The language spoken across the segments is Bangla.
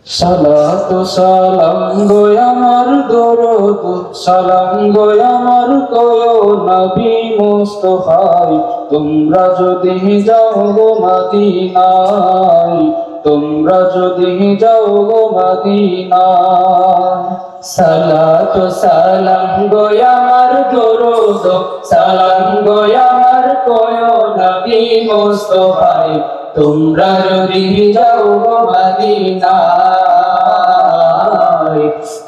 সালাত সালাম গো আমার দরুদ সালাম গো আমার কয় নবী মুস্তাফায় তোমরা যদি যাও গো মদিনায় তোমরা যদি যাও গো মদিনায় সালাত সালাম গো আমার দরুদ সালাম গো আমার কয় নবী মুস্তাফায় তোমরা যদি যাও গো মদিনায়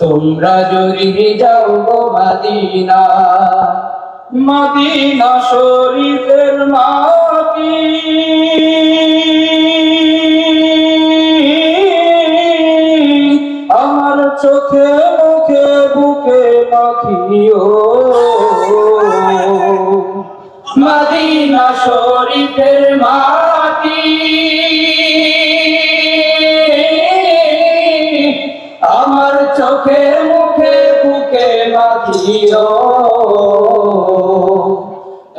তোমরা যদি যাও গো মদিনায় মদিনা শরীফের মাটি আমার চোখে মুখে বুকে মাখিও মদিনা শরীফের মাটি আমার চোখে মুখে বুকে মাখিও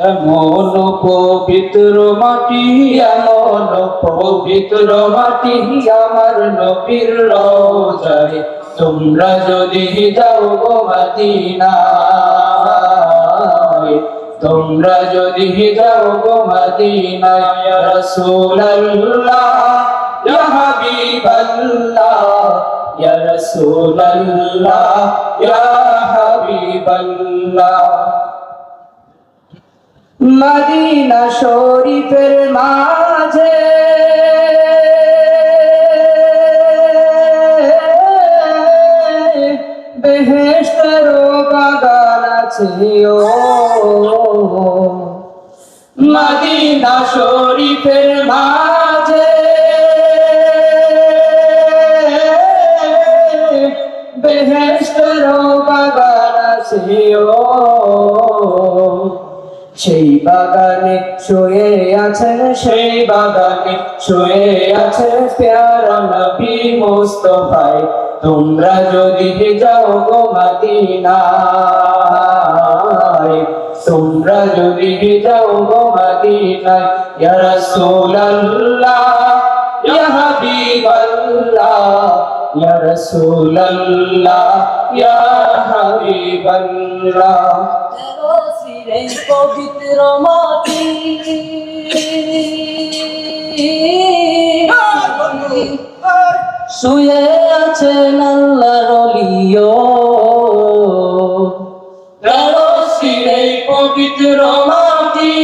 এমন পবিত্র মাটি এমন পবিত্র মাটি আমার নবীর রওজায় তোমরা যদি যাও গো মদিনায় তোমরা যদি যাও গো মদিনায় ইয়া রাসূলুল্লাহ ইয়া হাবিবাল্লাহ ইয়া রাসূলুল্লাহ ইয়া হাবিবাল্লাহ মদিনা শরীফের মাঝে বেহেশতের বাগান আছে ও মদিনা শরীফের মাঝে বেহেশতের বাগান আছে ও সেই বাগানে শুয়ে আছেন সেই বাগানে শুয়ে আছেন প্যারা নবী মুস্তাফায় তোমরা যদি যাও গো মদিনায় তোমরা যদি যাও গো মদিনায় ইয়া রাসূলুল্লাহ ইয়া হাবিবাল্লাহ ইয়া রাসূলুল্লাহ ইয়া হাবিবাল্লাহ এই পবিত্র মাটি শুয়ে আছেন আল্লাহর ওলিও এই পবিত্র মাটি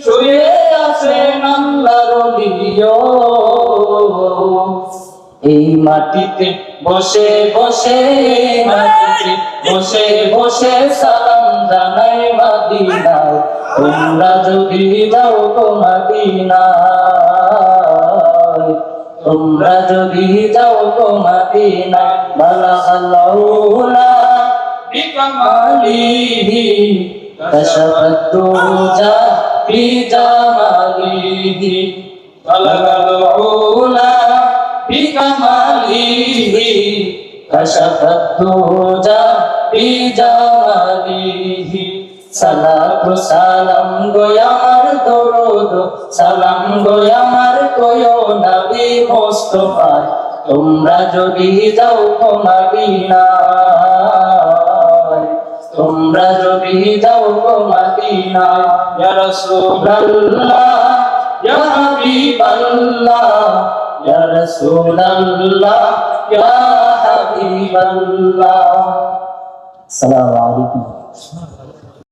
শুয়ে আছেন আল্লাহর ওলিও এই মাটিতে বসে বসে মাটিতে বসে বসে সালাম জানাই মদিনায় তোমরা যদি যাও গো মদিনায় তোমরা যদি যাও গো মদিনায় বালাগাল্লাহুনা বিকামালিহি কাশাফাতুজা বিজামালিহি বালাগাল্লাহুনা বিকামালিহি কাশাফাতুজা বিজামালিহি সালাতু সালাম গো আমার দরুদ সালাম গো আমার কয় নবী মুস্তাফা তোমরা যদি যাও গো মদিনায় তোমরা যদি যাও গো মদিনায় ইয়া রাসূলুল্লাহ ইয়া হাবিবাল্লাহ ইয়া রাসূলুল্লাহ ইয়া হাবিবাল্লাহ আসসালামু আলাইকুম